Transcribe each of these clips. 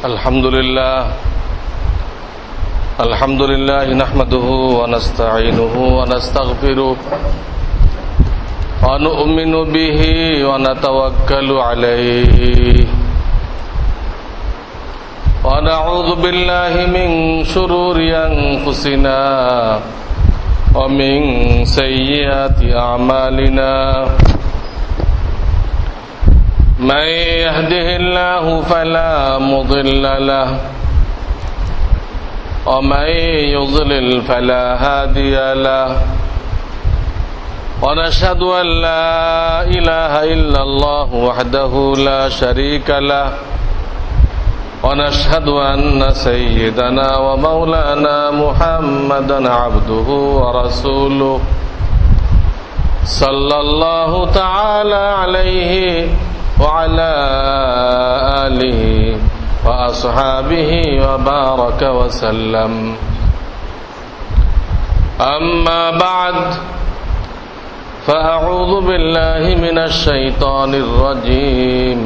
الحمد لله نحمده ونستعينه ونستغفره ونؤمن به ونتوكل عليه ونعوذ بالله من شرور أنفسنا ومن سيئات أعمالنا من يهده الله فلا مضل له ومن يضلل فلا هادي له ونشهد أن لا إله إلا الله وحده لا شريك له ونشهد أن سيدنا ومولانا محمدا عبده ورسوله صلى الله تعالى عليه وعلى آله وأصحابه وبارك وسلم أما بعد فأعوذ بالله من الشيطان الرجيم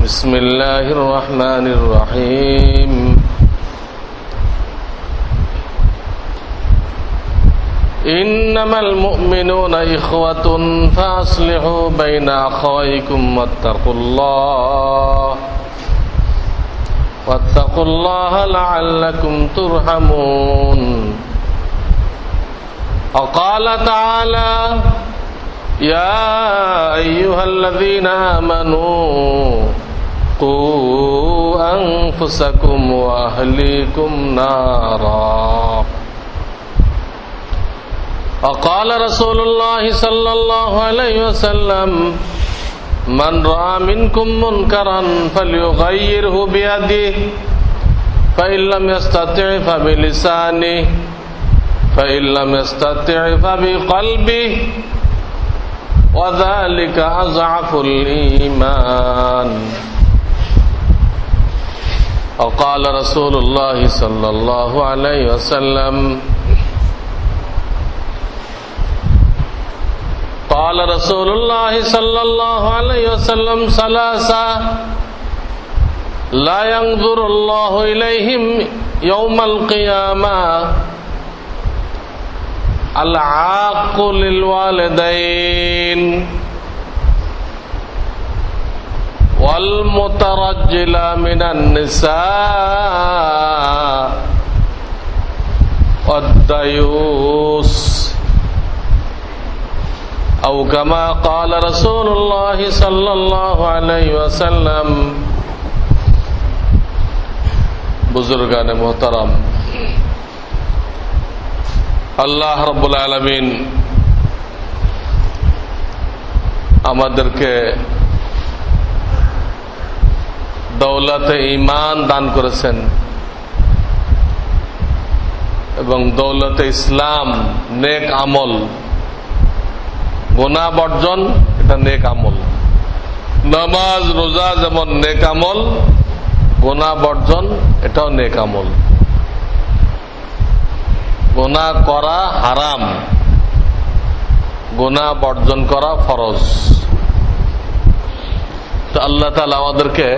بسم الله الرحمن الرحيم إنما المؤمنون إخوة فأصلحوا بين أخويكم واتقوا الله لعلكم ترحمون وقال تعالى يا أيها الذين آمنوا قوا أنفسكم وأهليكم نارا وقال رسول الله صلى الله عليه وسلم من رأى منكم منكرا فليغيره بيده فإن لم يستطع فبلسانه فإن لم يستطع فبقلبه وذلك أضعف الإيمان وقال رسول الله صلى الله عليه وسلم قال رسول الله صلى الله عليه وسلم ثلاثة لا ينظر الله إليهم يوم القيامة العاق للوالدين والمترجل من النساء والديوس أو كما قال رسول الله صلى الله عليه وسلم বুজুর্গান মোহতারাম, আল্লাহ রাব্বুল আলামিন আমাদেরকে দৌলতে ঈমান দান করেছেন এবং দৌলতে ইসলাম, নেক আমল, গুনাহ বর্জন, এটা নেক আমল। নামাজ রোজা যেমন নেক আমল, গুনাহ বর্জন এটাও নেক আমল। গুনাহ করা হারাম, গুনাহ বর্জন করা ফরজ। তো আল্লাহ তাআলা আমাদেরকে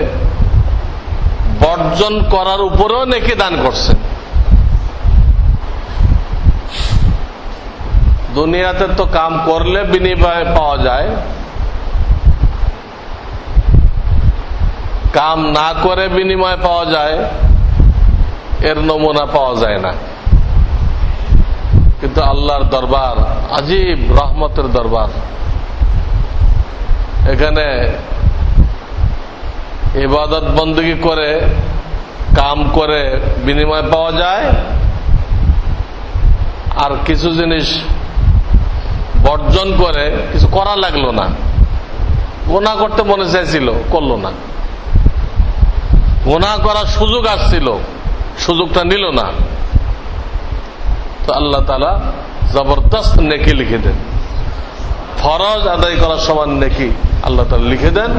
বর্জন করার উপরেও নেকি দান করছেন। দুনিয়াতে তো কাম করলে বিনিময় পাওয়া যায়, কাম না করে বিনিময় পাওয়া যায়, এর নমুনা পাওয়া যায় না। কিন্তু আল্লাহর দরবার আজীব রহমতের দরবার। এখানে ইবাদত বندگی করে, কাম করে বিনিময় পাওয়া যায়, আর কিছু জিনিস বর্জন করে কিছু করা লাগলো না, গুনাহ করতে মনে চাইছিল, করলো না। গুনাহ করার সুযোগ আসছিল, সুযোগটা নিল না, তো আল্লাহ তাআলা জবরদস্ত নেকি লিখে দেন। ফরজ আদায় করার সমান নেকি আল্লাহ তাআলা লিখে দেন।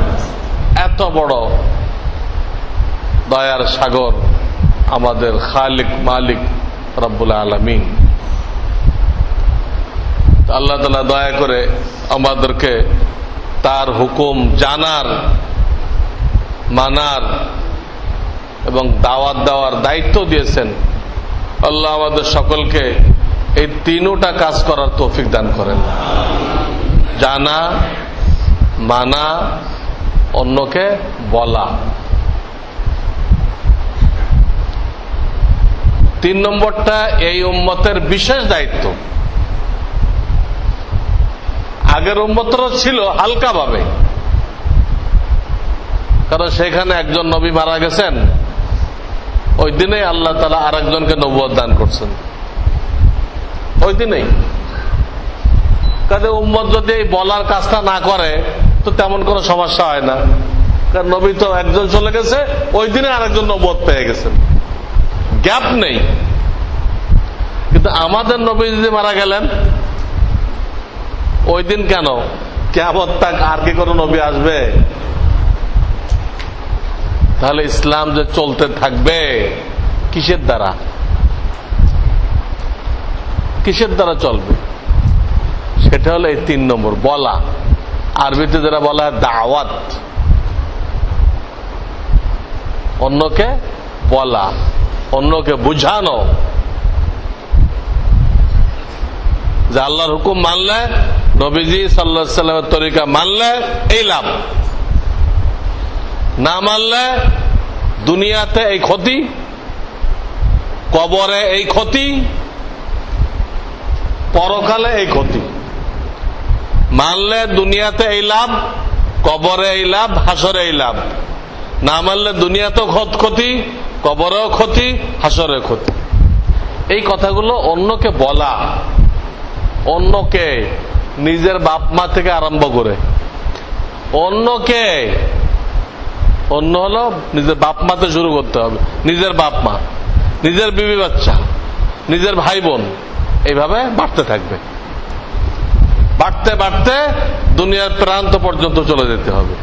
এত বড় দয়ার সাগর আমাদের খালিক মালিক রব্বুল আলামিন। আল্লাহ তাআলা দয়া করে আমাদেরকে তার হুকুম জানার, মানার এবং দাওয়াত দেওয়ার দায়িত্ব দিয়েছেন। আল্লাহ আমাদের সকলকে এই তিনটা কাজ করার তৌফিক দান করেন, জানা, মানা, অন্যকে বলা। 3 নম্বরটা এই উম্মতের বিশেষ দায়িত্ব। আগের উম্মতরা ছিল হালকা ভাবে, কারণ সেখানে একজন নবী মারা গেছেন, ওই দিনেই আল্লাহ তাআলা আরেকজনকে নবুয়ত দান করছেন, ওই দিনেই। কাজে উম্মত যদি এই বলার কাজটা না করে তো তেমন কোনো সমস্যা হয় না, কারণ নবী তো একজন চলে গেছে, ওই দিনে আরেকজন নবুয়ত পেয়ে গেছেন, গ্যাপ নেই। কিন্তু আমাদের নবী যদি মারা গেলেন ওই দিন, কেন কিয়ামত তাক আর কি কোনো নবী আসবে? তাহলে ইসলাম যে চলতে থাকবে কিসের দ্বারা? কিসের দ্বারা চলবে? সেটা হলো এই 3 নম্বর, বলা। আরবিতে যারা বলা হয় দাওয়াত, অন্যকে বলা, অন্যকে বুঝানো যে আল্লাহর হুকুম মানলে, নবীজি সাল্লাল্লাহু আলাইহি ওয়াসাল্লামের তরিকা মানলে এই লাভ, না মানলে দুনিয়াতে এই ক্ষতি, কবরে এই ক্ষতি, পরকালে এই ক্ষতি। মানলে দুনিয়াতে এই লাভ, কবরে এই লাভ, হাসরে এই লাভ। না মানলে দুনিয়াতেও ক্ষতি, কবরেও ক্ষতি, হাসরে ক্ষতি। এই কথাগুলো অন্যকে বলা, অন্যকে, নিজের বাপ মা থেকে আরম্ভ করে অন্যকে, অন্য হলো নিজের বাপ মাতে শুরু করতে হবে, নিজের বাপ মা, নিজের বিবি বাচ্চা, নিজের ভাই বোন, এইভাবে বাড়তে থাকবে। বাড়তে বাড়তে দুনিয়ার প্রান্ত পর্যন্ত চলে যেতে হবে।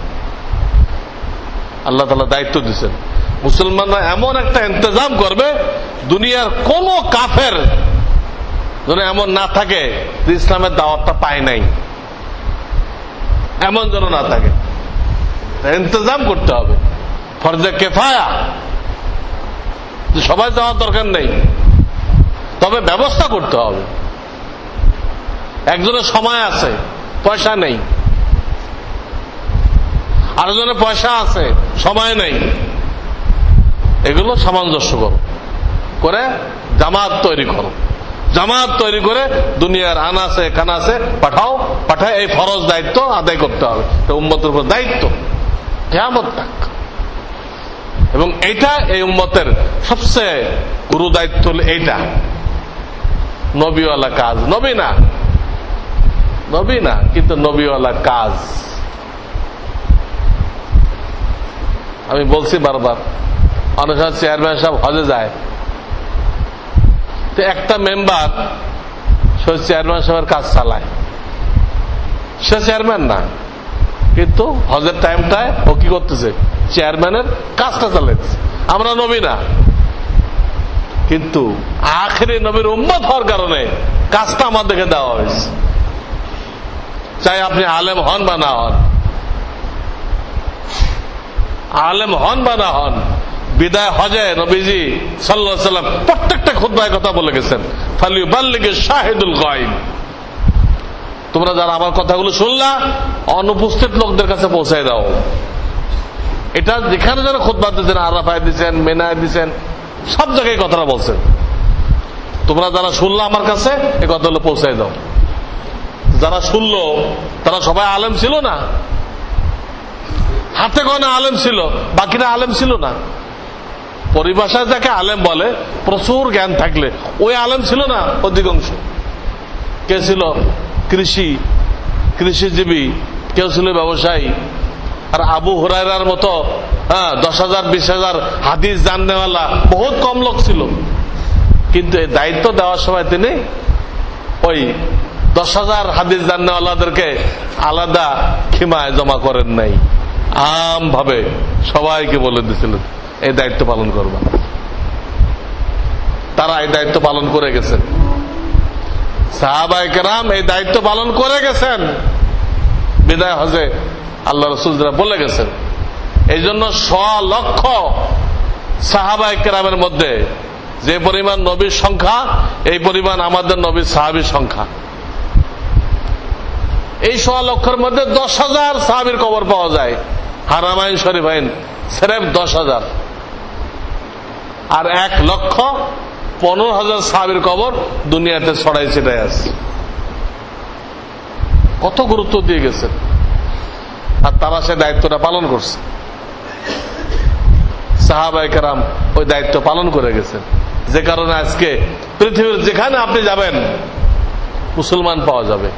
আল্লাহ তাআলা দায়িত্ব দিচ্ছেন, মুসলমানরা এমন একটা ইন্তজাম করবে, দুনিয়ার কোন কাফের যেন এমন না থাকে যে ইসলামের দাওয়াতটা পায় নাই, এমন যেন না থাকে। ইন্তজাম করতে হবে, ফরজে কিফায়া, সবাই যাওয়ার দরকার নেই, তবে ব্যবস্থা করতে হবে। একজনের সময় আছে, পয়সা নেই, আরেকজনের পয়সা আছে, সময় নেই। এগুলো সামঞ্জস্য করো, করে জামাত তৈরি করো, জামাত তৈরি করে দুনিয়ার আনাসে কানাসে পাঠাও, পাঠায় এই ফরজ দায়িত্ব আদায় করতে হবে। উম্মতের উপর দায়িত্ব কিয়ামত তাক। এবং এইটা এই উম্মতের সবচেয়ে গুরু দায়িত্ব হল এইটা। নবীওয়ালা কাজ, নবী না, নবী না, কিন্তু নবীওয়ালা কাজ। আমি বলছি বারবার, অনেক সময় চেয়ারম্যান সাহেব হজে যায়, তো একটা মেম্বার সে চেয়ারম্যান সাহেবের কাজ চালায়, সে চেয়ারম্যান না, কিন্তু হজের টাইমটায় ও কি করতেছে? চেয়ারম্যানের কাজটা চালাচ্ছে। আমরা নবী না, কিন্তু আখিরি নবীর উম্মত হওয়ার কারণে কাজটা আমাদেরকে দেওয়া হয়েছে, চাই আপনি আলেম হন বা না হন, আলেম হন বা না হন। বিদায় হজে নবীজি সাল্লাল্লাহু আলাইহি ওয়াসাল্লাম প্রত্যেকটা খুতবায় কথা বলে গেছেন, ফালিউবাল্লিগিশ শাহিদুল গায়ব, তোমরা যারা আমার কথাগুলো শুনলা অনুপস্থিত লোকদের কাছে পৌঁছায় দাও। এটা যেখানে যারা খুতবা দিচ্ছেন, আরাফায় দিচ্ছেন, মেনায় দিচ্ছেন, সব জায়গায় কথাটা বলছেন, তোমরা যারা শুনলা আমার কাছে এই কথাগুলো পৌঁছায় দাও। যারা শুনলো তারা সবাই আলেম ছিল না, হাতে গোনা আলেম ছিল, বাকিরা আলেম ছিল না। পরিভাষায় যাকে আলেম বলে প্রচুর জ্ঞান থাকলে, ওই আলেম ছিল না অধিকাংশ। কে ছিল কৃষিজীবী, কেউ ছিল ব্যবসায়ী। আর আবু হুরায়রার মতো 10,000 20,000 হাদিস জাননেওয়ালা বহুত কম লোক ছিল, কিন্তু এই দায়িত্ব দেওয়ার সময় তিনি ওই 10,000 হাদিস জাননেওয়ালাদেরকে আলাদা খিমায় জমা করেন নাই, আম ভাবে সবাইকে বলে দিয়েছিলেন এই দায়িত্ব পালন করবা। তারা এই দায়িত্ব পালন করে গেছেন, সাহাবায়ে কেরাম এই দায়িত্ব পালন করে গেছেন। বিদায় হজে আল্লাহ রাসূল যারা বলে গেছেন, এই জন্য 100 লক্ষ সাহাবায়ে কেরামের মধ্যে যে পরিমাণ নবীর সংখ্যা, এই পরিমাণ আমাদের নবীর সাহাবীর সংখ্যা। এই ১.৫ লক্ষের মধ্যে ১০,০০০ সাহাবীর কবর পাওয়া যায়, হারামাইন শরীফাইন সিরেফ ১০,০০০। আর ১,১৫,০০০ সাহাবীর কবর দুনিয়াতে ছড়াই ছিটাই আছে। কত গুরুত্ব দিয়ে গেছেন, আর তারা সে দায়িত্বটা পালন করছে। সাহাবায়ে কেরাম ওই দায়িত্ব পালন করে গেছেন, যে কারণে আজকে পৃথিবীর যেখানে আপনি যাবেন মুসলমান পাওয়া যাবে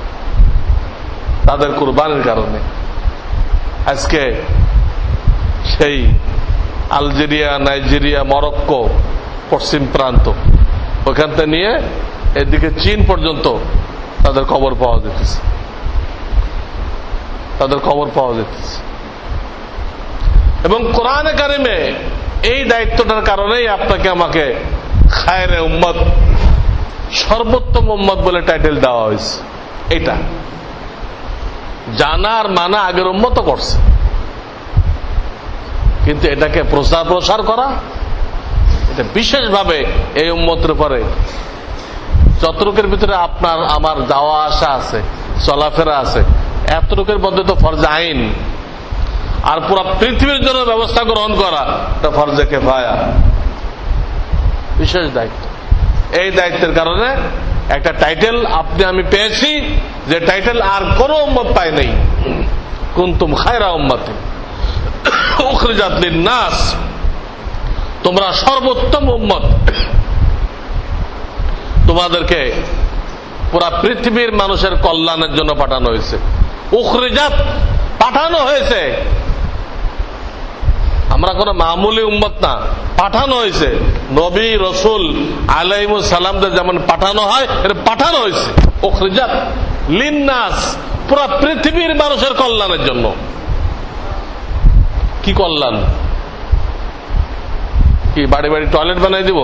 তাদের কুরবানির কারণে। আজকে সেই আলজেরিয়া, নাইজেরিয়া, মরক্কো, পশ্চিম প্রান্ত, ওখান থেকে নিয়ে এদিকে চীন পর্যন্ত তাদের কবর পাওয়া যেতেছে, তাদের কবর পাওয়া যেতেছে। এবং কোরআনে কারিমে এই দায়িত্বটার কারণেই আপনাকে আমাকে খায়রে উম্মত, সর্বোত্তম উম্মত বলে টাইটেল দেওয়া হয়েছে। এটা জানার মানা আগের উম্মত করছে, কিন্তু এটাকে প্রসার করা, এটা বিশেষভাবে এই উম্মতের উপরে যতটুকের ভিতরে আপনার আমার যাওয়া আসা আছে, চলাফেরা আছে, এতটুকের মধ্যে তো ফরজে আইন। আর পুরো পৃথিবীর জন্য ব্যবস্থা গ্রহণ করা এটা ফরজে কিফায়া, বিশেষ দায়িত্ব। এই দায়িত্বের কারণে একটা টাইটেল আপনি আমি পেয়েছি, যে টাইটেল আর কোন উম্মত পায় নাই। কুনতুম খায়রা উম্মাতিন উখরিজাত লিন-নাস, তোমরা সর্বোত্তম উম্মত। তোমাদেরকে পুরা পৃথিবীর মানুষের কল্যাণের জন্য পাঠানো হয়েছে। উখরিজাত, পাঠানো হয়েছে। আমরা কোন মামুলি উম্মত না, পাঠানো হয়েছে। নবী রাসূল আলাইহিস সালামদের যেমন পাঠানো হয়, এটা পাঠানো হয়েছে উখরিজাত লিন-নাস, পুরা পৃথিবীর মানুষের কল্যাণের জন্য। কি কল্যাণ? কি বাড়ি বাড়ি টয়লেট বানাই দিব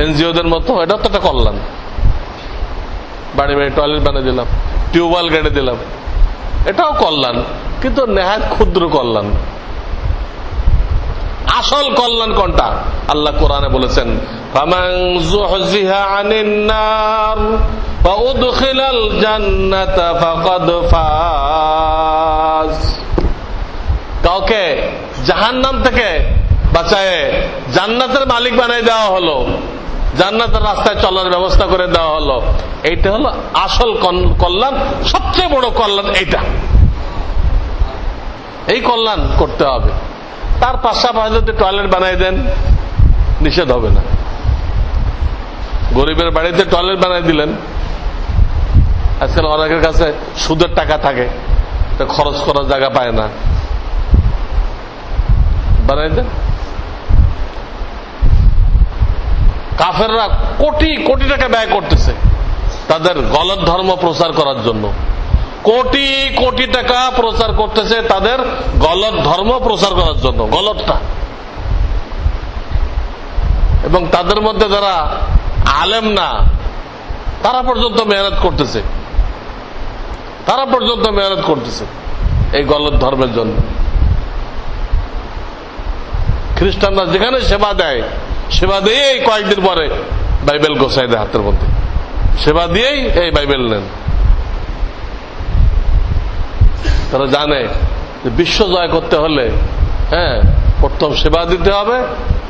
এনজিওদের মতো? এটা তো একটা কল্যাণ। বাড়ি বাড়ি টয়লেট বানিয়ে দিলাম, টিউবওয়েল কেটে দিলাম, এটাও কল্যাণ, কিন্তু নেহাত ক্ষুদ্র কল্যাণ। আসল কল্যাণ কোনটা? আল্লাহ কোরআনে বলেছেন, ফামান যুহজিহা আনিন নার ওয়া উদখিলাল জান্নাতা ফাকাদ ফাজ। কাউকে জাহান্নাম থেকে বাঁচায়ে জান্নাতের মালিক বানাই দেওয়া হলো, জান্নাতের রাস্তায় চলার ব্যবস্থা করে দেওয়া হলো। এইটা হলো আসল কল্যাণ, সবচেয়ে বড় কল্যাণ এইটা। এই কল্যাণ করতে হবে। তার পাশাপাশি যদি টয়লেট বানাই দেন, নিষেধ হবে না। গরিবের বাড়িতে টয়লেট বানাই দিলেন, আজকাল অনেকের কাছে সুদের টাকা থাকে, খরচ করার জায়গা পায় না, বানাই দেন। কাফেররা কোটি কোটি টাকা ব্যয় করতেছে তাদের গলত ধর্ম প্রচার করার জন্য, কোটি কোটি টাকা প্রচার করতেছে তাদের গলত ধর্ম প্রচার করার জন্য, গলতটা। এবং তাদের মধ্যে যারা আলেম না, তারা পর্যন্ত মেহনত করতেছে, তারা পর্যন্ত মেহনত করতেছে এই গলত ধর্মের জন্য। খ্রিস্টানরা যেখানে সেবা দেয়, সেবা দিয়েই কয়েকদিন পরে বাইবেল গোছাই দেয় হাতের মধ্যে, সেবা দিয়েই এই বাইবেল নেন। তারা জানে যে বিশ্ব জয় করতে হলে প্রথম সেবা দিতে হবে,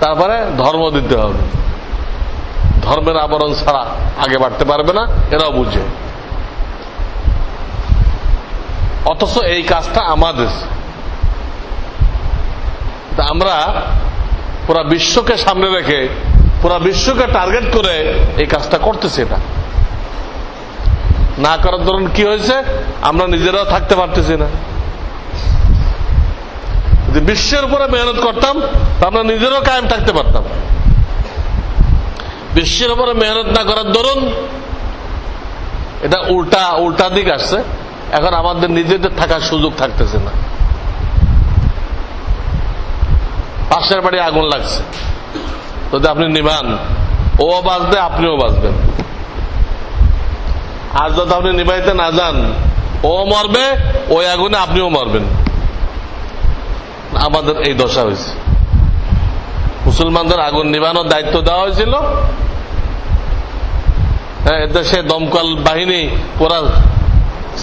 তারপরে ধর্ম দিতে হবে। ধর্মের আবরণ ছাড়া আগে বাড়তে পারবে না, এরাও বুঝে। অথচ এই কাজটা আমাদের, আমরা পুরা বিশ্বকে সামনে রেখে, পুরা বিশ্বকে টার্গেট করে এই কাজটা করতেছি। এটা না করার ধরুন কি হয়েছে, আমরা নিজেরাও থাকতে পারতেছি না। যদি বিশ্বের উপরে মেহনত করতাম, আমরা নিজেরাও কায়েম থাকতে পারতাম। বিশ্বের উপরে মেহনত না করার দরুন এটা উল্টা দিক আসছে। এখন আমাদের নিজেদের থাকার সুযোগ থাকতেছে না। পাশের বাড়ি আগুন লাগছে, যদি আপনি নিভান, ও বাঁচবে, আপনিও বাঁচবেন। আর যদি আপনি নিভাইতে না যান, ও মরবে, ওই আগুনে আপনিও মরবেন। আমাদের এই দশা হয়েছে। মুসলমানদের আগুন নিভানোর দায়িত্ব দেওয়া হয়েছিল। এদেশে দমকল বাহিনী পুরা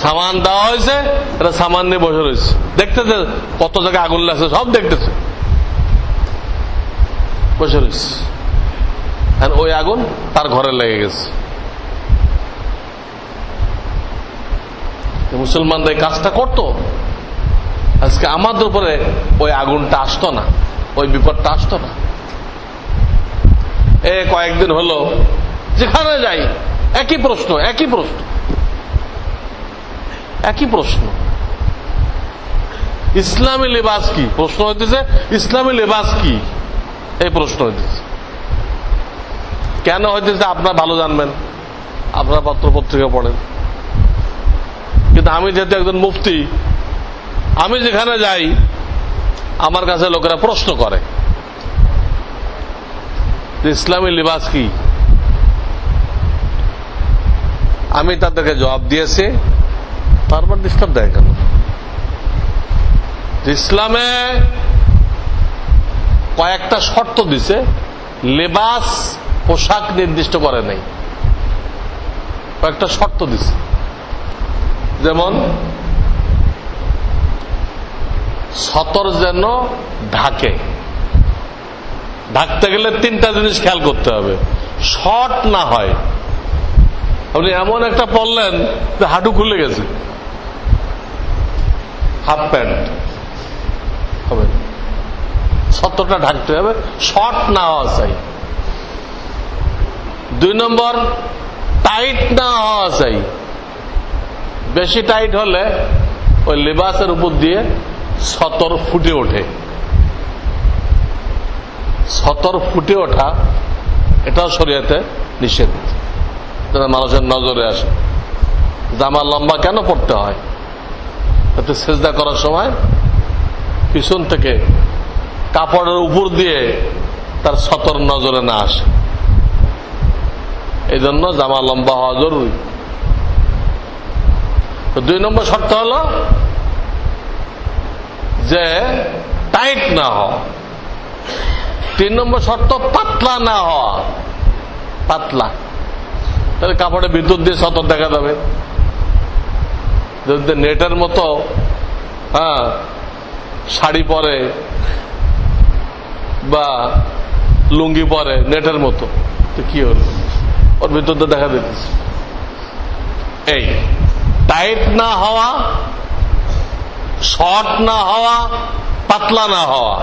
সামান দেওয়া হয়েছে, এটা সামান নিয়ে বসে রয়েছে, দেখতেছে কত জায়গায় আগুন লাগছে, সব দেখতেছে, বসে রয়েছে। আর ওই আগুন তার ঘরে লেগে গেছে। মুসলমানরা এই কাজটা করতো, আজকে আমাদের উপরে ওই আগুনটা আসতো না, ওই বিপদটা আসতো না। কয়েকদিন হলো যেখানে যাই একই প্রশ্ন, একই প্রশ্ন, একই প্রশ্ন। ইসলামী লেবাস কি প্রশ্ন হইতেছে, ইসলামী লেবাস কি এই প্রশ্ন হইতেছে। কেন হইতেছে আপনারা ভালো জানবেন, আপনারা পত্র পত্রিকা পড়েন। কিন্তু আমি যেহেতু একজন মুফতি, আমি যেখানে যাই আমার কাছে লোকেরা প্রশ্ন করে যে ইসলামী লিবাস কি। আমি তাদেরকে জবাব দিয়েছি, তারপর ডিস্টার্ব দেয় কেন? ইসলামে কয়েকটা শর্ত দিছে, লেবাস পোশাক নির্দিষ্ট করে নাই, কয়েকটা শর্ত দিছে। যেমন সতর যেন ঢাকে, ঢাকতে গেলে তিনটা জিনিস খেয়াল করতে হবে, শর্ট না হয়। আপনি এমন একটা পরলেন যে হাঁটু খুলে গেছে, হাফ প্যান্ট হবে, সতরটা ঢাকতে হবে, শর্ট না হওয়া চাই। 2 নম্বর, টাইট না হওয়া চাই। বেশি টাইট হলে ওই লেবাসের উপর দিয়ে সতর ফুটে ওঠে। সতর ফুটে ওঠা এটাও শরীয়তে নিষেধ, যেটা মানুষের নজরে আসে। জামা লম্বা কেন পড়তে হয়? যাতে সেজদা করার সময় পিছন থেকে কাপড়ের উপর দিয়ে তার সতর নজরে না আসে, এই জন্য জামা লম্বা হওয়া জরুরি। 2 নম্বর শর্ত হলো যে টাইট না হওয়া। 3 নম্বর শর্ত পাতলা না হওয়া, পাতলা, তাহলে কাপড়ের ভিতর দিয়ে সতর দেখা যাবে। যদি নেটের মতো শাড়ি পরে বা লুঙ্গি পরে নেটের মতো, তো কি হল, ওর ভিতর দিয়ে দেখা দিতেছে। এই টাইট না হওয়া, শর্ট না হওয়া, পাতলা না হওয়া,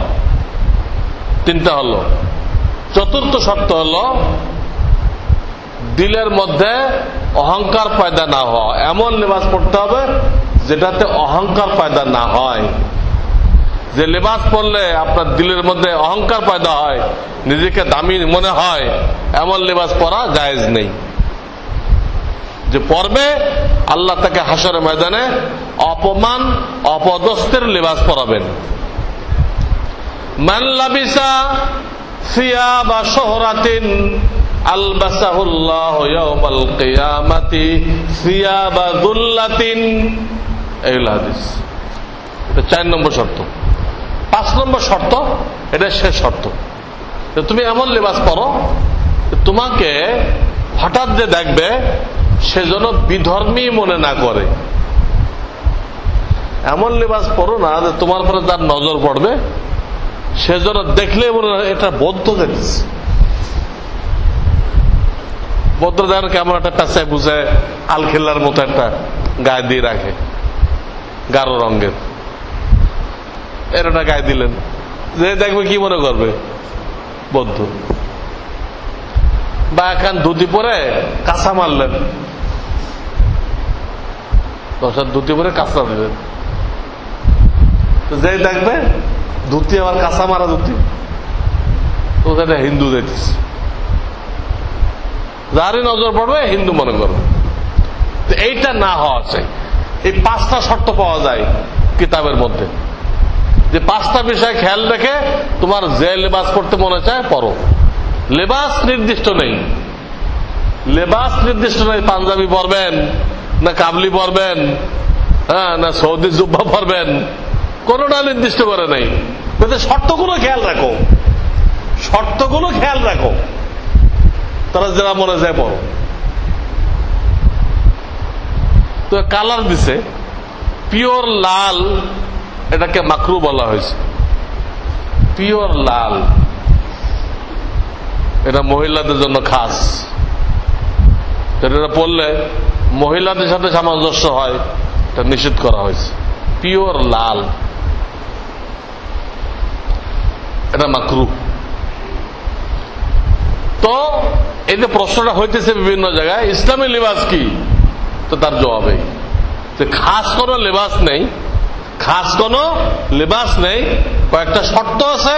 3টা হলো। 4র্থ শর্ত হলো দিলের মধ্যে অহংকার পয়দা না হওয়া। এমন লেবাস পড়তে হবে যেটাতে অহংকার পয়দা না হয়। যে লেবাস পরলে আপনার দিলের মধ্যে অহংকার পয়দা হয়, নিজেকে দামি মনে হয়, এমন লেবাস পরা জায়েজ নেই। যে পরবে আল্লাহ তাকে হাসরের ময়দানে অপমান অপদস্থের লেবাস পরাবেন। মান লাবিসা সিয়াবা শুহরাতিন আলবাসাহুল্লাহু ইয়াওমাল কিয়ামাতি সিয়াবা যুল্লাতিন। এই হাদিস, এটা 4 নম্বর শর্ত। 5 নম্বর শর্ত, এটা শেষ শর্ত, তুমি এমন লেবাস পরো তোমাকে হঠাৎ যে দেখবে সেজন্য বিধর্মী মনে না করে। এমন লেবাস পরো না যে তোমার পরে তার নজর পড়বে, সেজন্য দেখলে মনে হয় এটা বৌদ্ধ জিনিস। বৌদ্ধ দেখেন কেমন একটা পেঁচায় বুঝায় আলখেল্লার মতো একটা গায়ে দিয়ে রাখে, গাঢ় রঙের, এটা গায়ে দিলেন, যে দেখবে কি মনে করবে বৌদ্ধ। বা এখন ধুতি পরে কাঁচা মারলেন, দশার ধুতি পরে কাঁচা দিলেন, যে দেখবে ধুতি আবার কাঁচা মারা ধুতি, তো এটা হিন্দু দেখতেছে, যারই নজর পড়বে হিন্দু মনে করবে। এইটা না হওয়া চাই। এই 5টা শর্ত পাওয়া যায় কিতাবের মধ্যে, যে 5টা বিষয় খেয়াল রেখে তোমার যে লেবাস পড়তে মনে চায় পরো। লেবাস নির্দিষ্ট নেই, লেবাস নির্দিষ্ট নেই। পাঞ্জাবি পরবেন না কাবলি পরবেন, না সৌদি জুব্বা পরবেন, কোনটা নির্দিষ্ট করে নেই। কিন্তু শর্তগুলো খেয়াল রাখো, শর্তগুলো খেয়াল রাখো, তারা যারা মনে যায় বড়। তো কালার দিছে পিওর লাল, এটাকে মাকরু বলা হয়েছে। পিওর লাল এটা মহিলাদের জন্য খাস, এটা পড়লে মহিলাদের সাথে সামঞ্জস্য হয়, এটা নিষেধ করা হয়েছে। পিওর লাল এটা মাকরু। তো এই যে প্রশ্নটা হইতেছে বিভিন্ন জায়গায়, ইসলামী লিবাস কি? তো তার জবাবে যে খাস কোন লেবাস নেই, খাস কোন লেবাস নেই, কয়েকটা শর্ত আছে,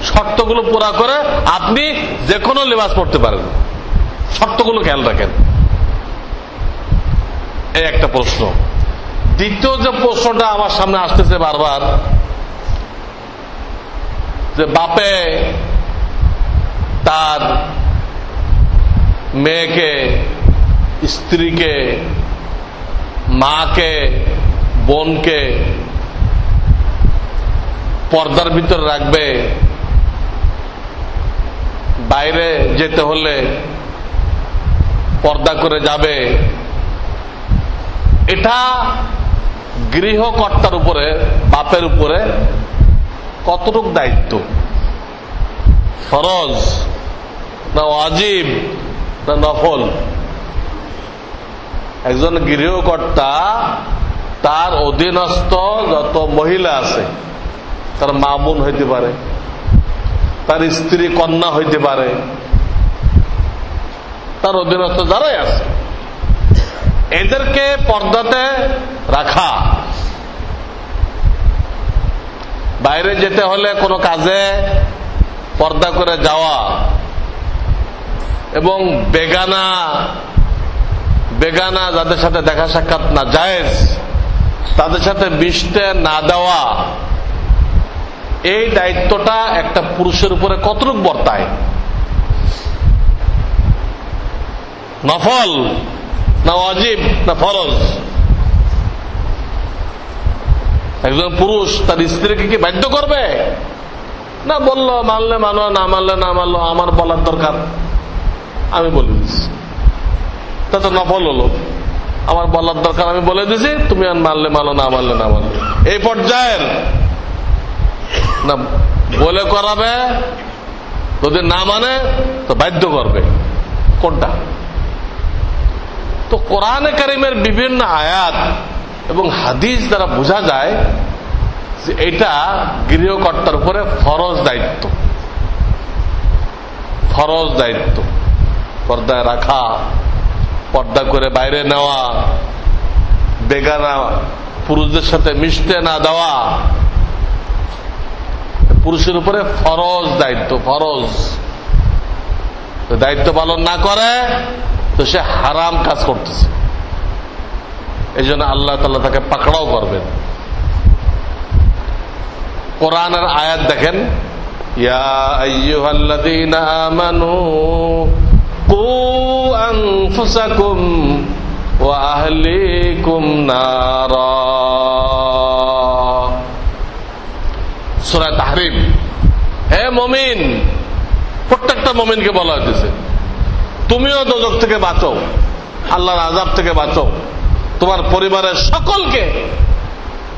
শর্তগুলো পুরা করে আপনি যে কোনো লেবাস পড়তে পারেন। শর্তগুলো খেয়াল রাখেন। এই একটা প্রশ্ন। দ্বিতীয় যে প্রশ্নটা আমার সামনে আসতেছে বারবার, যে বাপে তার মেয়েকে, স্ত্রীকে, মাকে, বোনকে পর্দার ভিতরে রাখবে, বাইরে যেতে হলে পর্দা করে যাবে, এটা গৃহকর্তার উপরে, বাপের উপরে কতটুকু দায়িত্ব? ফরজ না ওয়াজিব না নফল? একজন গৃহকর্তা তার অধীনস্থ যত মহিলা আছে, তার মা বোন হইতে পারে, তার স্ত্রী কন্যা হইতে পারে, তার অধীনস্থ যারাই আছে, এদেরকে পর্দাতে রাখা, বাইরে যেতে হলে কোনো কাজে পর্দা করে যাওয়া, এবং বেগানা যাদের সাথে দেখা সাক্ষাৎ না জায়েজ, তাদের সাথে মিশতে না দেওয়া, এই দায়িত্বটা একটা পুরুষের উপরে কতটুকু বর্তায়? নফল না ওয়াজিব না ফরজ? একজন পুরুষ তার স্ত্রীকে কি বাধ্য করবে? না, বললো মানলে মানো, না মানলে না মানলো, আমার বলার দরকার, আমি বলে দিচ্ছি, তা তো নফল হলো। আমার বলার দরকার, আমি বলে দিছি, তুমি আর মানলে মানো, না মানলে না মানলে। এই পর্যায়ের না, বলে করাবে, যদি না মানে তো বাধ্য করবে, কোনটা? তো কোরআনে কারিমের বিভিন্ন আয়াত এবং হাদিস দ্বারা বোঝা যায় যে এটা গৃহকর্তার উপরে ফরজ দায়িত্ব। ফরজ দায়িত্ব পর্দায় রাখা, পর্দা করে বাইরে নেওয়া, বেগানা পুরুষদের সাথে মিশতে না দেওয়া, পুরুষের উপরে ফরজ দায়িত্ব। ফরজ দায়িত্ব পালন না করে তো সে হারাম কাজ করতেছে, এই জন্য আল্লাহ তাআলা তাকে পাকড়াও করবেন। কোরআনের আয়াত দেখেন, ইয়া আইয়ুহাল্লাযীনা আমানু কু আনফুসাকুম ওয়া আহলিকুম নারা। সূরা তাহরিম। হে মুমিন, প্রত্যেকটা মুমিনকে বলা হয়েছে তুমিও দোজখ থেকে বাঁচো, আল্লাহর আযাব থেকে বাঁচো, তোমার পরিবারের সকলকে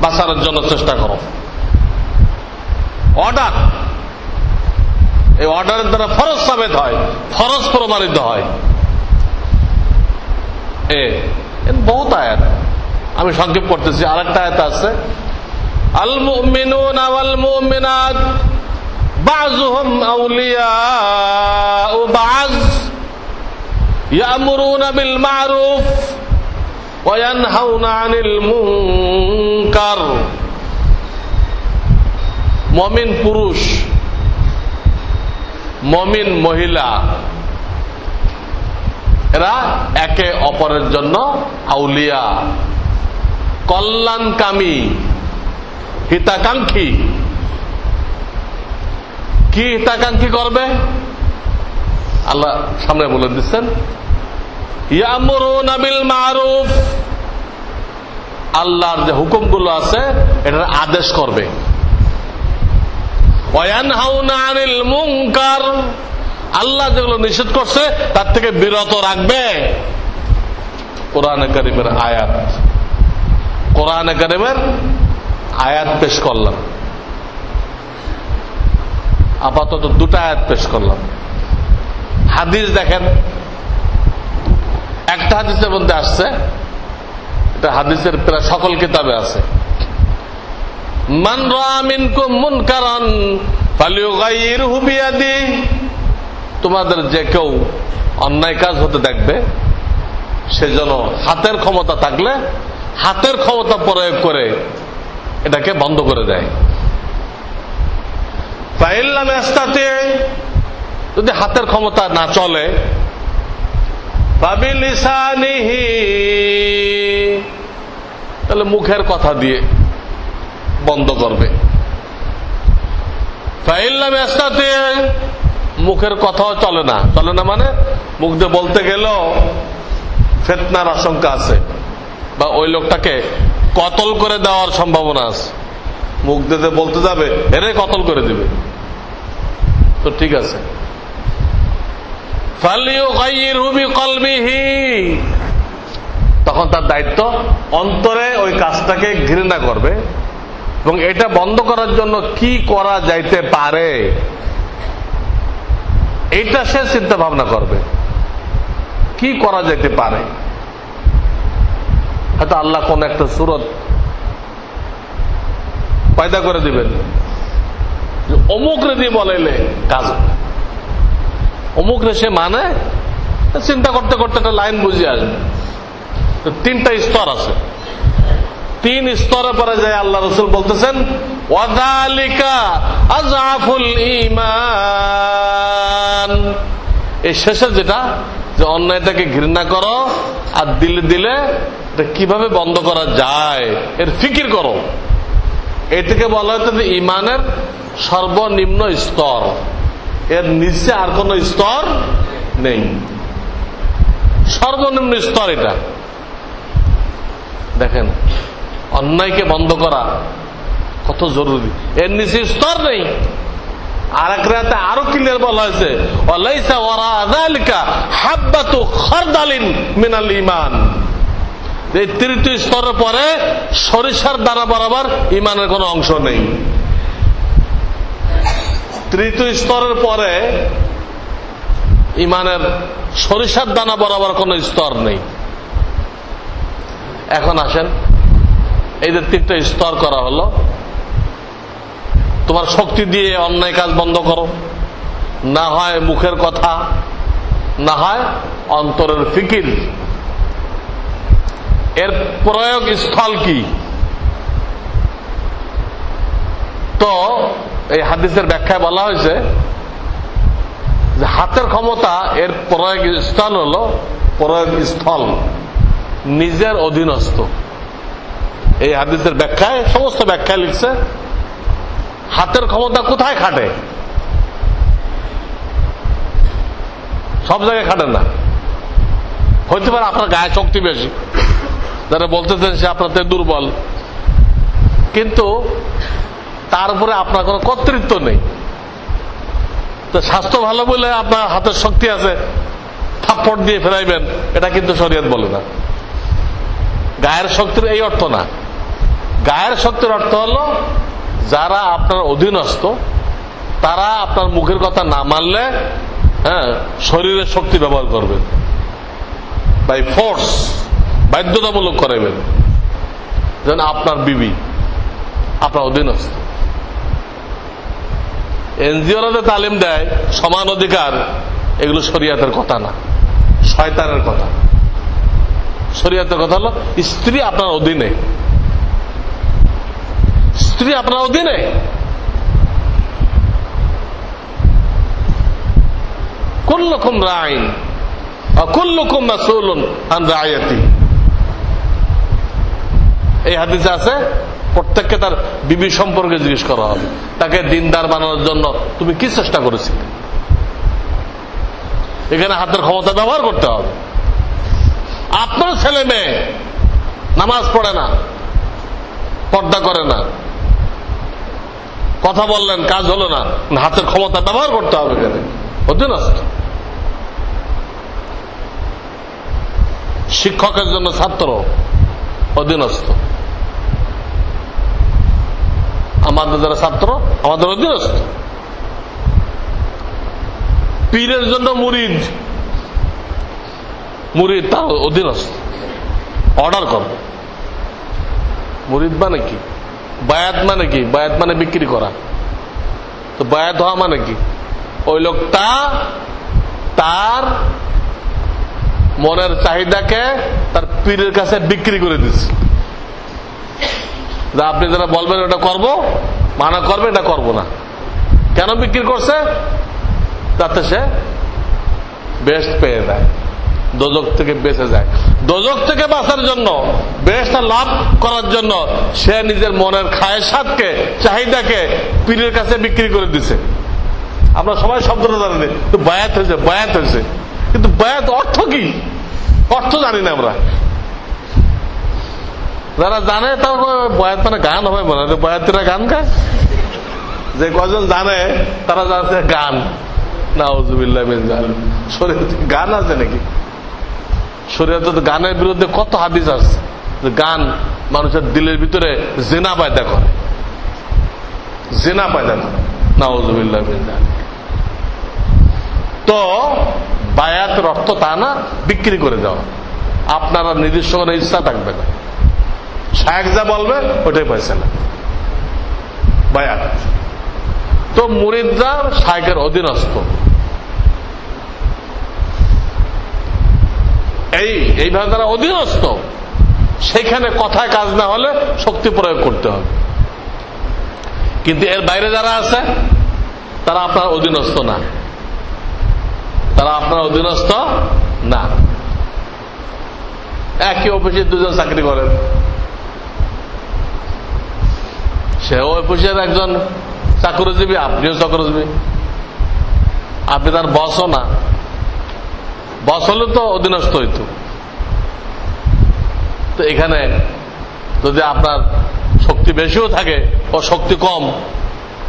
বাঁচানোর জন্য চেষ্টা করো। অর্ডার, এই অর্ডারের দ্বারা ফরজ সাবেত হয়, ফরজ প্রমাণিত হয়। বহুত আয়াত, আমি সংক্ষেপ করতেছি। আরেকটা আয়াত আছে, আল মুমিনুনা ওয়াল মুমিনাত বাযুহুম আউলিয়াউ বায ইয়ামুরুনা বিল মা'রুফ ওয়া ইয়ানহাউনা আনিল মুনকার। মুমিন পুরুষ, মুমিন মহিলা, এরা একে অপরের জন্য আউলিয়া, কল্যাণকামী, হিতাকাঙ্ক্ষী। কি হিতাকাঙ্ক্ষী করবে আল্লাহ সামনে বলে দিচ্ছেন, ইয়ামুরুনা বিল মা'রুফ, আল্লাহর যে হুকুমগুলো আছে এটার আদেশ করবে। ওয়া ইয়ানহাউনা আনিল মুনকার, আল্লাহ যেগুলো নিষেধ করছে তার থেকে বিরত রাখবে। কোরআনে কারীমের আয়াত, কোরআনে কারীমের আয়াত পেশ করলাম, আপাতত দুটা আয়াত পেশ করলাম। হাদিস দেখেন, একটা হাদিসের মধ্যে আসছে, এটা হাদিসের প্রায় সকল কিতাবে আছে, মান রাআ মিনকুম মুনকারান ফালিয়ুগাইয়িরহু বিয়াদিহি, তোমাদের যে কেউ অন্যায় কাজ হতে দেখবে সেজন্য হাতের ক্ষমতা থাকলে হাতের ক্ষমতা প্রয়োগ করে এটাকে বন্ধ করে দেয়। ফাইন লাম ইয়াস্তাতি, যদি হাতের ক্ষমতা না চলে, ফাবিলিসানিহি, তাহলে মুখের কথা দিয়ে বন্ধ করবে। ফাইন লাম ইয়াস্তাতি, মুখের কথাও চলে না, চলে না মানে মুখ দিয়ে বলতে গেলেও ফিতনার আশঙ্কা আছে, বা ওই লোকটাকে কতল করে দেওয়ার সম্ভাবনা আছে। মুখ দিয়ে বলতে যাবে, এরে কতল করে দিবে, তো ঠিক আছে। ফালিয়ুগাইয়িরহু বিকলবিহি, তখন তার দায়িত্ব অন্তরে ওই কাজটাকে ঘৃণা করবে এবং এটা বন্ধ করার জন্য কি করা যাইতে পারে এইটা সে চিন্তা ভাবনা করবে, কি করা যেতে পারে। হয়তো আল্লাহ কোন একটা সূরত পয়দা করে দিবেন, অমুক রে দিয়ে বলাইলে কাজ হবে, অমুক রে সে মানে, চিন্তা করতে করতে একটা লাইন বুঝে আসবে। তিনটা স্তর আছে, তিন স্তরে পরে যায় আল্লাহ রাসূল বলতেছেন ওয়াযালিকা আযআফুল ঈমান, এই শেষের যেটা, যে অন্যায়টাকে ঘৃণা করো আর দিলে দিলে এটা কিভাবে বন্ধ করা যায় এর ফিকির করো, এটাকে বলা হচ্ছে যে ঈমানের সর্বনিম্ন স্তর, এর নিচে আর কোন স্তর নেই, সর্বনিম্ন স্তর এটা। দেখেন অন্যায়কে বন্ধ করা কত জরুরি, এর নিচে স্তর নেই। আর এক রাতে আরো ক্লিয়ার বলা হয়েছে ওয়ালাইসা ওয়ারা যালিকা হাব্বাতু খারদালিন মিনাল ঈমান, এই তৃতীয় স্তরের পরে সরিষার দানা বরাবর ঈমানের কোনো অংশ নেই। তৃতীয় স্তরের পরে ঈমানের সরিষার দানা বরাবর কোনো স্তর নেই। এখন আসেন, এই যে তিনটা স্তর করা হলো, তোমার শক্তি দিয়ে অন্যায় কাজ বন্ধ করো, না হয় মুখের কথা, না হয় অন্তরের ফিকির। এর প্রয়োগ স্থল কি? তো এই হাদিসের ব্যাখ্যায় বলা হয়েছে যে হাতের ক্ষমতা এর প্রয়োগ স্থল হলো, প্রয়োগ স্থল নিজের অধীনস্থ। এই হাদিসের ব্যাখ্যায়, সমস্ত ব্যাখ্যায় লিখছে হাতের ক্ষমতা কোথায় খাটে? সব জায়গায় খাটে না। হইতে পারে আপনার গায়ে শক্তি বেশি, যারা বলতেছেন সে আপনার থেকে দুর্বল, কিন্তু তার উপরে আপনার কোনো কর্তৃত্ব নেই। তো স্বাস্থ্য ভালো বলে আপনার হাতের শক্তি আছে, থাপ্পড় দিয়ে ফেরাইবেন, এটা কিন্তু শরীয়ত বলে না। গায়ের শক্তির এই অর্থ না। গায়ের শক্তির অর্থ হলো যারা আপনার অধীনস্থ তারা আপনার মুখের কথা না মানলে শরীরের শক্তি ব্যবহার করবেন, বাই ফোর্স, বাধ্যতামূলক করাইবেন, যেন আপনার বিবি আপনার অধীনস্থ। এনজিওরা তালিম দেয় সমান অধিকার, এগুলো শরিয়াতের কথা না, শয়তানের কথা। শরিয়াতের কথা হলো স্ত্রী আপনার অধীনে, স্ত্রী আপনার অধীনে। কুল্লুকুম রাইন ওয়া কুল্লুকুম মাসউলুন আন রাইয়াতি, এই হাদিসে আছে প্রত্যেককে তার বিবি সম্পর্কে জিজ্ঞেস করা হবে, তাকে দিনদার বানানোর জন্য তুমি কি চেষ্টা করেছিলে। এখানে হাতের ক্ষমতা ব্যবহার করতে হবে। আপনার ছেলে মেয়ে নামাজ পড়ে না, পর্দা করে না, কথা বললেন, কাজ হলো না, হাতের ক্ষমতা ব্যবহার করতে হবে। এখানে অধীনস্থ। শিক্ষকের জন্য ছাত্র অধীনস্থ, আমাদের যারা ছাত্র আমাদের অধীনস্থ। পীরের জন্য মুরিদ, মুরিদ তার অধীনস্থ, অর্ডার করবে। মুরিদ মানে কি? বায়াত মানে কি? বায়াত মানে বিক্রি করা। তো বায়াত হওয়া মানে কি? ওই লোকটা তার মনের চাহিদাকে তার পীরের কাছে বিক্রি করে দিচ্ছে। আপনি যারা বলবেন ওটা করব, মানা করবে, এটা করব না। কেন বিক্রি করছে? যাতে সে বেহেশত পেয়ে যায়, দোজখ থেকে বেঁচে যায়। দোজখ থেকে বাঁচার জন্য, বেহেশত লাভ করার জন্য সে নিজের মনের খায়েশাতকে, চাহিদাকে পীরের কাছে বিক্রি করে দিছে। আমরা সবাই শব্দটা জানি, তো বায়াত হয়েছে, বায়াত হয়েছে, কিন্তু বায়াত অর্থ কি? অর্থ জানি না আমরা। যারা জানে তার বয়াত মানে গান হবে মনে হয়, বয়াতিরা গান গায়। যে কজন জানে তারা জানছে গান। নাউজুবিল্লাহ মিন যালিক। শরীয়তে গান আছে নাকি? শরীয়তে তো গানের বিরুদ্ধে কত হাদিস আছে, যে গান মানুষের দিলের ভিতরে জিনা পয়দা করে, জিনা পয়দা করে। নাউজুবিল্লাহ মিন যালিক। তো বায়াতের অর্থ তা না বিক্রি করে দেওয়া। আপনারা নিজস্ব কোনো ইচ্ছা থাকবে না, শায়েখ যা বলবে ওটাই ফয়সালা, বায়াত। তো মুরিদরা শায়েখের অধীনস্থ। এইভাবে তারা অধীনস্থ। সেখানে কথায় কাজ না হলে শক্তি প্রয়োগ করতে হবে। কিন্তু এর বাইরে যারা আছে তারা আপনার অধীনস্থ না, তারা আপনার অধীনস্থ না। একই অফিসে দুজন চাকরি করেন, সেও অফিসের একজন চাকরিজীবী, আপনিও চাকরিজীবী, আপনি তার বসও না। বস হলে তো অধীনস্থ হইত। তো এখানে যদি আপনার শক্তি বেশিও থাকে ও শক্তি কম,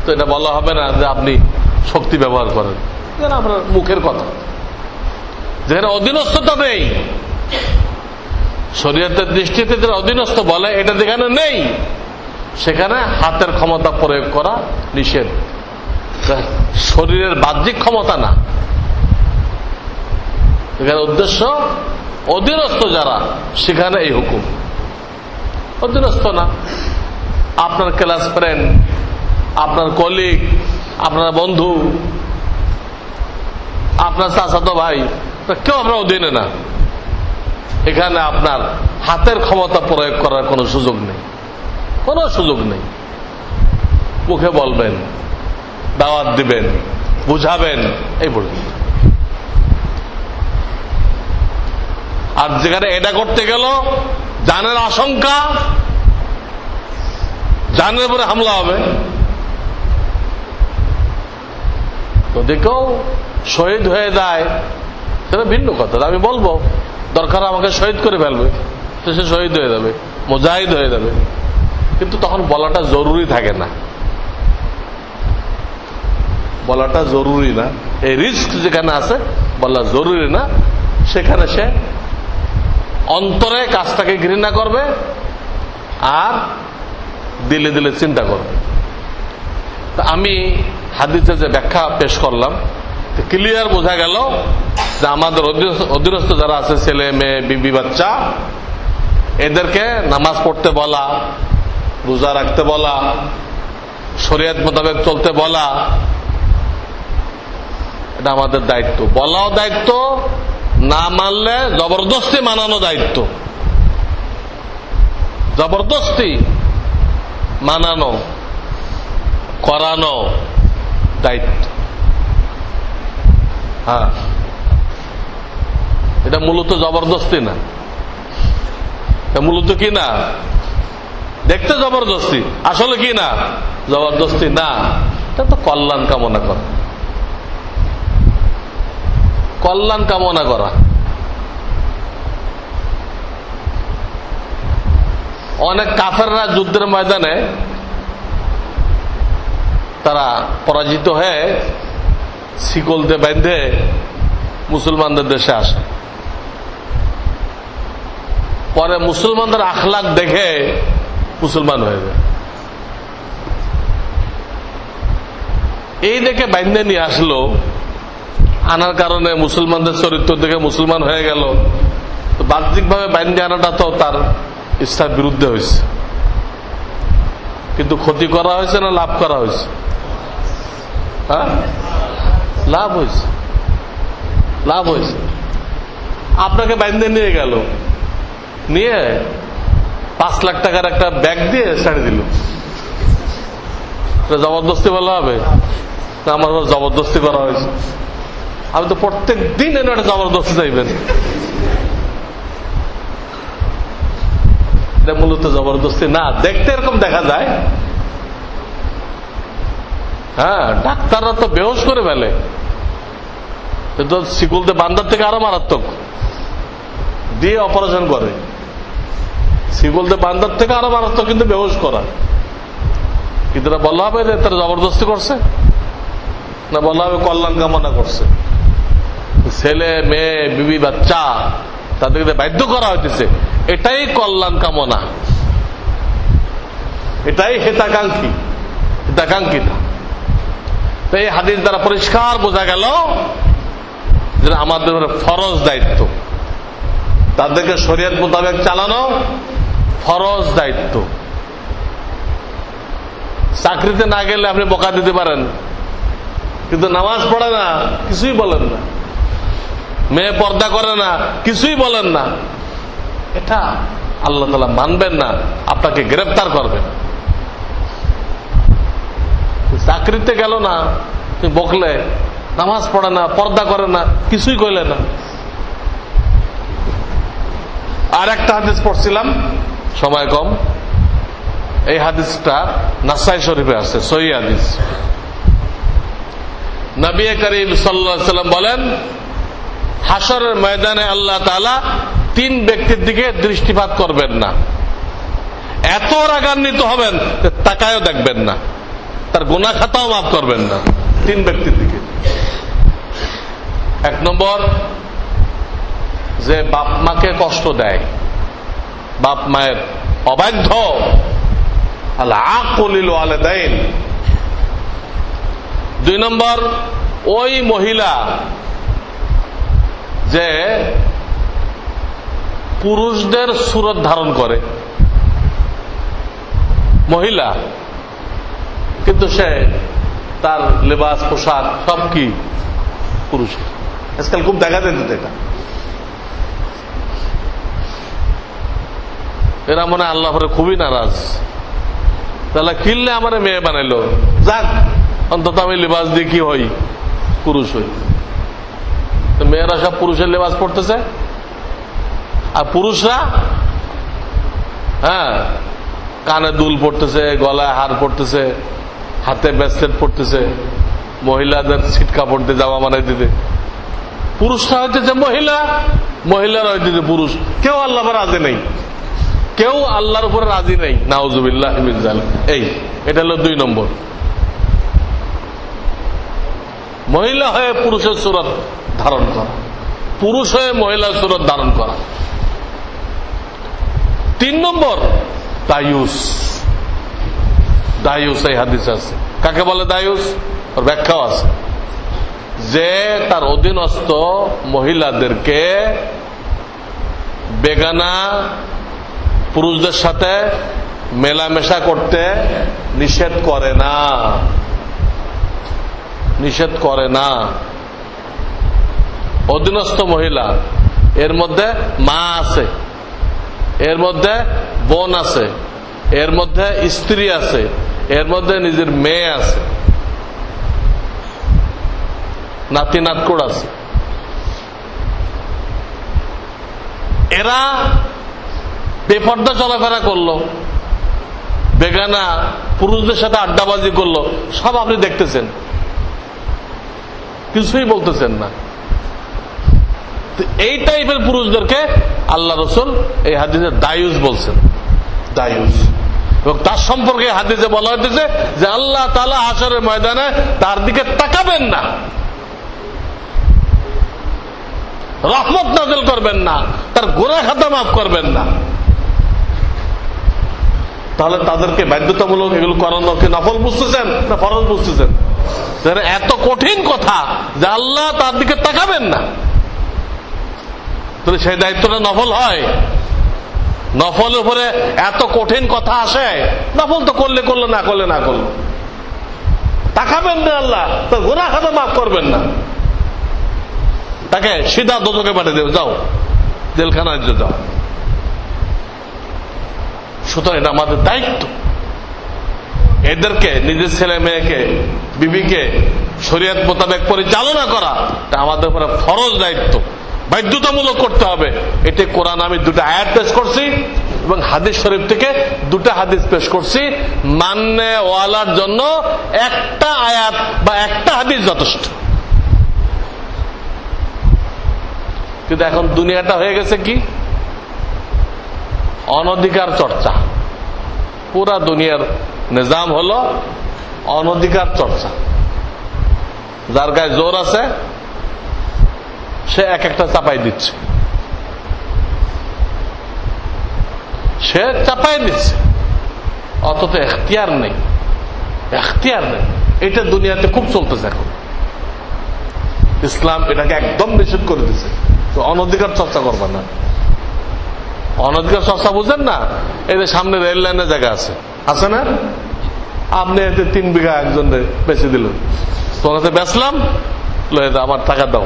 তো এটা বলা হবে না যে আপনি শক্তি ব্যবহার করেন। আপনার মুখের কথা, যেখানে অধীনস্থতা নেই, শরীয়তের দৃষ্টিতে যারা অধীনস্থ বলে এটা যেখানে নেই, সেখানে হাতের ক্ষমতা প্রয়োগ করা নিষেধ। শরীরের বাহ্যিক ক্ষমতা না, এখানে উদ্দেশ্য অধীনস্থ যারা, সেখানে এই হুকুম। অধীনস্থ না আপনার ক্লাস ফ্রেন্ড, আপনার কলিগ, আপনার বন্ধু, আপনার চাচাতো ভাই, কেউ আপনার অধীনে না। এখানে আপনার হাতের ক্ষমতা প্রয়োগ করার কোনো সুযোগ নেই, কোনো সুযোগ নেই। মুখে বলবেন, দাওয়াত দিবেন, বুঝাবেন, এই পর্যন্ত। আর যেখানে এটা করতে গেল জানের আশঙ্কা, জানের উপরে হামলা হবে, যদি কেউ শহীদ হয়ে যায় সেটা ভিন্ন কথা। আমি বলবো দরকার আমাকে শহীদ করে ফেলবে, তো সে শহীদ হয়ে যাবে, মুজাহিদ হয়ে যাবে, কিন্তু তখন বলাটা জরুরি থাকে না, বলাটা জরুরি না। এই রিস্ক যেখানে আছে বলা জরুরি না, সেখানে সে অন্তরে কাজটাকে ঘৃণা করবে আর দিলে দিলে চিন্তা করবে। আমি হাদিসে যে ব্যাখ্যা পেশ করলাম, ক্লিয়ার বোঝা গেল যে আমাদের অধীনস্থ যারা আছে, ছেলে মেয়ে, বিবি বাচ্চা, এদেরকে নামাজ পড়তে বলা, রোজা রাখতে বলা, শরীয়ত মোতাবেক চলতে বলা, এটা আমাদের দায়িত্ব। বলাও দায়িত্ব, না মানলে জবরদস্তি মানানো দায়িত্ব। জবরদস্তি মানানো, করানো দায়িত্ব। হ্যাঁ, এটা মূলত জবরদস্তি না, এটা মূলত কি না, দেখতে জবরদস্তি, আসলে কি না জবরদস্তি না। এটা তো কল্যাণ কামনা করা, কল্যাণ কামনা করা। অনেক কাফেররা যুদ্ধের ময়দানে তারা পরাজিত হয়ে শিকল দিয়ে বেঁধে মুসলমানদের দেশে আসে। পরে মুসলমানদের আখলাক দেখে মুসলমান হয়ে যায়। এই দেখে বাইন্ধে নিয়ে আসলো, আনার কারণে মুসলমানদের চরিত্র দেখে মুসলমান হয়ে গেল। তো বাহ্যিকভাবে বাইন্ধে আনাটা তো তার ইচ্ছার বিরুদ্ধে হয়েছে, কিন্তু ক্ষতি করা হয়েছে না লাভ করা হয়েছে? হ্যাঁ, লাভ হয়েছে, লাভ হয়েছে। আপনাকে বাইন্ধে নিয়ে গেল, নিয়ে 5 লাখ টাকার একটা ব্যাগ দিয়ে ছাড়ে দিল। জবরদস্তি বলা হবে? আমার জবরদস্তি করা হয়েছে। আমি তো প্রত্যেক দিন এনে একটা জবরদস্তি চাইবেন। মূলত জবরদস্তি না, দেখতে এরকম দেখা যায়। হ্যাঁ, ডাক্তাররা তো বেহোশ করে ফেলে, কিন্তু শিকলতে বান্ধার থেকে আরো মারাত্মক দিয়ে অপারেশন করে। শিকলতে বান্ধার থেকে আরো মারাত্মক কিন্তু বেহোশ করা। কিন্তু বলা হবে যে তারা জবরদস্তি করছে না, বলা হবে কল্যাণ কামনা করছে। ছেলে মেয়ে বিবি বাচ্চা তাদেরকে বাধ্য করা হইতেছে, এটাই কল্যাণ কামনা, এটাই হিতাকাঙ্ক্ষিতা। এই হাদিস দ্বারা পরিষ্কার বোঝা গেল যে আমাদের ফরজ দায়িত্ব, তাদেরকে শরীয়ত মোতাবেক চালানো ফরজ দায়িত্ব। চাকরিতে না গেলে আপনি বকা দিতে পারেন, কিন্তু নামাজ পড়ে না, কিছুই বলেন না। মেয়ে পর্দা করে না, কিছুই বলেন না। এটা আল্লাহ তাআলা মানবেন না, আপনাকে গ্রেফতার করবেন। চাকরিতে গেল না, তুমি বকলে, নামাজ পড়ে না, পর্দা করে না, কিছুই কইলে না। আর একটা হাদিস পড়ছিলাম, সময় কম। এই হাদিসটা নাসাই শরীফে আছে, সহিহ হাদিস। নবী করিম সাল্লাল্লাহু আলাইহি ওয়াসাল্লাম বলেন, হাশরের ময়দানে আল্লাহ তাআলা 3 ব্যক্তির দিকে দৃষ্টিপাত করবেন না। এত রাগান্বিত হবেন যে তাকায়ও দেখবেন না, তার গুনাহ খাতাও মাফ করবেন না। 3 ব্যক্তির দিকে। 1 নম্বর, যে বাপ মাকে কষ্ট দেয়, বাপ মায়ের অবাধ্য, আল আকুলিল ওয়ালিদাইন। 2 নম্বর, ওই মহিলা যে পুরুষদের সুরত ধারণ করে, মহিলা কিন্তু সে তার লেবাস পোশাক সব কি পুরুষের। আজকাল খুব দেখা যায় এটা। এরা মনে হয় আল্লাহ খুবই নারাজ, তাহলে কিনলে আমার মেয়ে বানাইলো, যাক অন্তত আমি লেবাস দিয়ে কি হই, পুরুষ হই। মেয়েরা সব পুরুষের লেবাস পড়তেছে, আর পুরুষরা হ্যাঁ কানে দুল পড়তেছে, গলায় হার পড়তেছে, হাতে ব্রেসলেট পড়তেছে, মহিলাদের ছিট কাপড় দিয়ে জামা বানাই দিতে। পুরুষরা হইতেছে মহিলা, মহিলারা হইতেছে পুরুষ। কেউ আল্লাহ রাজি নেই, কেউ আল্লাহর উপরে রাজি নেই। নাউজুবিল্লাহ মিন যালিক। এটা হলো 2 নম্বর, মহিলা হয়ে পুরুষের সুরত ধারণ করা, পুরুষ হয়ে মহিলার সুরত ধারণ করা। 3 নম্বর, দায়ুস। দায়ুস এই হাদিস আছে। কাকে বলে দায়ুস? ওর ব্যাখ্যাও আছে, যে তার অধীনস্থ মহিলাদেরকে বেগানা পুরুষদের সাথে মেলামেশা করতে নিষেধ করে না, নিষেধ করে না। অধীনস্থ মহিলা, এর মধ্যে মা আছে, এর মধ্যে বোন আছে, এর মধ্যে স্ত্রী আছে, এর মধ্যে নিজের মেয়ে আছে, নাতি নাতকুর আছে। এরা বেপর্দা চলাফেরা করলো, বেগানা পুরুষদের সাথে আড্ডাবাজি করলো, সব আপনি দেখতেছেন, কিছুই বলতেছেন না। এই টাইপের পুরুষদেরকে আল্লাহ রাসূল এই হাদিসে দায়ুস বলছেন। দায়ুস এবং তার সম্পর্কে হাদিসে বলা হয়েছে যে আল্লাহ তাআলা হাশরের ময়দানে তার দিকে তাকাবেন না, রহমত নাযিল করবেন না, তার গুনাহ খাতা মাফ করবেন না। তাহলে তাদেরকে বাধ্যতামূলক এগুলো করানো কি নফল বুঝতেছেন না ফরজ বুঝতেছেন? এত কঠিন কথা যে আল্লাহ তার দিকে তাকাবেন না, তাহলে সেই দায়িত্বটা নফল হয়? নফলের উপরে এত কঠিন কথা আসে? নফল তো করলে করলো, না করলে না করলো। তাকাবেন না আল্লাহ, তো গুনাহ খাতা মাফ করবেন না, তাকে সিধা দোজখে পাঠিয়ে দেবে, যাও জেলখানায় যাও। সুতরাং এটা আমাদের দায়িত্ব, এদেরকে নিজের ছেলে মেয়েকে বিবিকে শরীয়ত মোতাবেক পরিচালনা করা এটা আমাদের উপরে ফরজ দায়িত্ব, বাধ্যতামূলক করতে হবে। এটি কোরআন আমি দুটো আয়াত পেশ করছি এবং হাদিস শরীফ থেকে দুটো হাদিস পেশ করছি। মাননে ওয়ালার জন্য একটা আয়াত বা একটা হাদিস যথেষ্ট। কিন্তু এখন দুনিয়াটা হয়ে গেছে কি অনধিকার চর্চা। পুরা দুনিয়ার নিজাম হলো অনধিকার চর্চা। যার গায়ে জোর আছে সে এক একটা চাপাই দিচ্ছে, সে চাপাই দিচ্ছে, অথচ এখতিয়ার নেই, এখতিয়ার নেই। এটা দুনিয়াতে খুব চলতেছে এখন। ইসলাম এটাকে একদম নিষেধ করে দিচ্ছে, তো অনধিকার চর্চা করবে না। অনধিকার চর্চা বুঝেন না? এই যে সামনে রেল লাইনের জায়গা আছে, আছে না? আপনি এতে 3 বিঘা একজন বেচে দিলেন, তোমার কাছে বেচলাম, আমার টাকা দাও,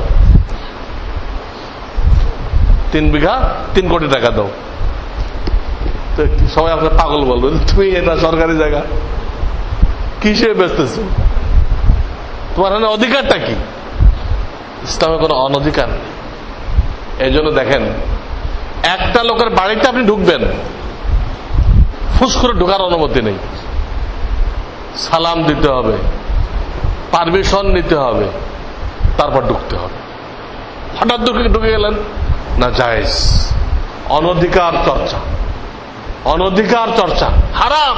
3 বিঘা 3 কোটি টাকা দাও। সবাই আপনার পাগল বলবে, তুমি এটা সরকারি জায়গা কিসে বেচতেছ, তোমার এখানে অধিকারটা কি? ইসলামে কোনো অনধিকার নেই। এই জন্য দেখেন, একটা লোকের বাড়িতে আপনি ঢুকবেন, ফুস করে ঢোকার অনুমতি নেই, সালাম দিতে হবে, পারমিশন নিতে হবে, তারপর ঢুকতে হবে। হঠাৎ ঢুকে গেলেন না, জায়েজ। অনধিকার চর্চা, অনধিকার চর্চা হারাম।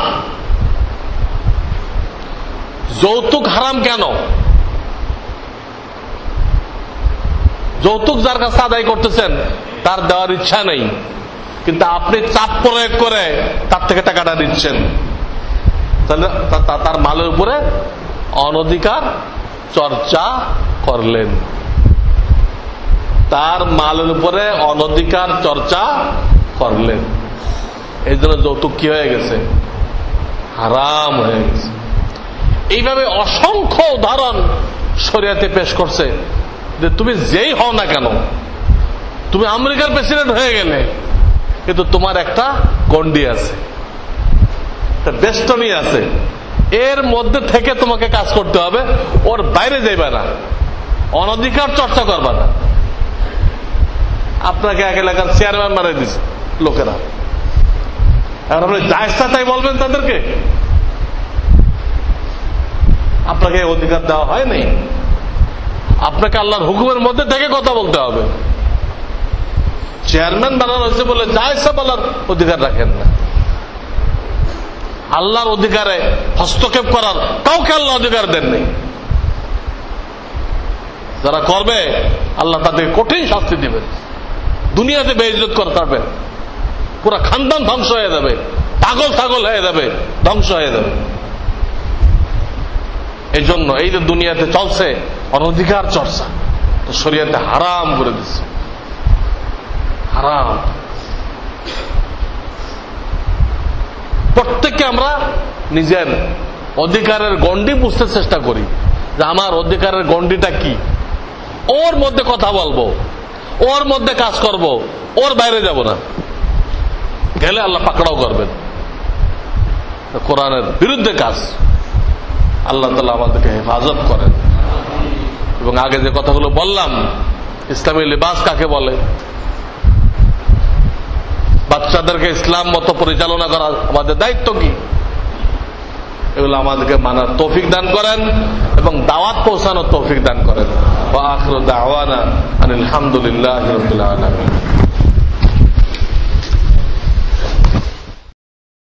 যৌতুক হারাম কেন? যৌতুক যার কাছে আদায় করতেছেন তার দেওয়ার ইচ্ছা নেই, কিন্তু আপনি চাপ প্রয়োগ করে তার থেকে টাকাটা দিচ্ছেন, তাহলে তার মালের উপরে অনধিকার চর্চা করলেন। তার মালের উপরে অনধিকার চর্চা করলেন। এই জন্য যৌতুক কি হয়ে গেছে? হারাম হয়ে গেছে। এইভাবে অসংখ্য উদাহরণ শরিয়াতে পেশ করছে যে তুমি যেই হও না কেন, তুমি আমেরিকার প্রেসিডেন্ট হয়ে গেলে, কিন্তু তোমার একটা গন্ডি আছে, একটা বেষ্টনী আছে, এর মধ্যে থেকে তোমাকে কাজ করতে হবে, ওর বাইরে যাইবা না, অনধিকার চর্চা করবা না। আপনাকে এক এলাকার চেয়ারম্যান বানাই দিচ্ছে লোকেরা, এখন আপনি জায়েজটা তাই বলবেন তাদেরকে? আপনাকে অধিকার দেওয়া হয় নাই। আপনাকে আল্লাহর হুকুমের মধ্যে থেকে কথা বলতে হবে। চেয়ারম্যান বানানো হয়েছে বলে জায়েজটা বলার অধিকার রাখেন না। আল্লাহর অধিকারে হস্তক্ষেপ করার কাউকে আল্লাহ অধিকার দেননি। যারা করবে আল্লাহ তাদেরকে কঠিন শাস্তি দিবেন, দুনিয়াতে বেইজ্জত করে থাকবেন, পুরা খানদান ধ্বংস হয়ে যাবে, পাগল ছাগল হয়ে যাবে, ধ্বংস হয়ে যাবে। এই জন্য এই যে দুনিয়াতে চলছে অনধিকার চর্চা, তো শরিয়াতে হারাম করে দিচ্ছে, হারাম। প্রত্যেককে আমরা নিজের অধিকারের গণ্ডি বুঝতে চেষ্টা করি যে আমার অধিকারের গণ্ডিটা কি, ওর মধ্যে কথা বলবো, ওর মধ্যে কাজ করব, ওর বাইরে যাব না। গেলে আল্লাহ পাকড়াও করবেন। কোরআনের বিরুদ্ধে কাজ, আল্লাহ তাআলা আমাদেরকে হেফাজত করেন। এবং আগে যে কথাগুলো বললাম, ইসলামী লিবাস কাকে বলে, বাচ্চাদেরকে ইসলাম মতো পরিচালনা করা আমাদের দায়িত্ব কি, এগুলো আমাদেরকে মানার তৌফিক দান করেন এবং দাওয়াত পৌঁছানোর তৌফিক দান করেন। ওয়া আখিরু দাওয়ানা আনিল হামদুলিল্লাহি রাব্বিল আলামিন।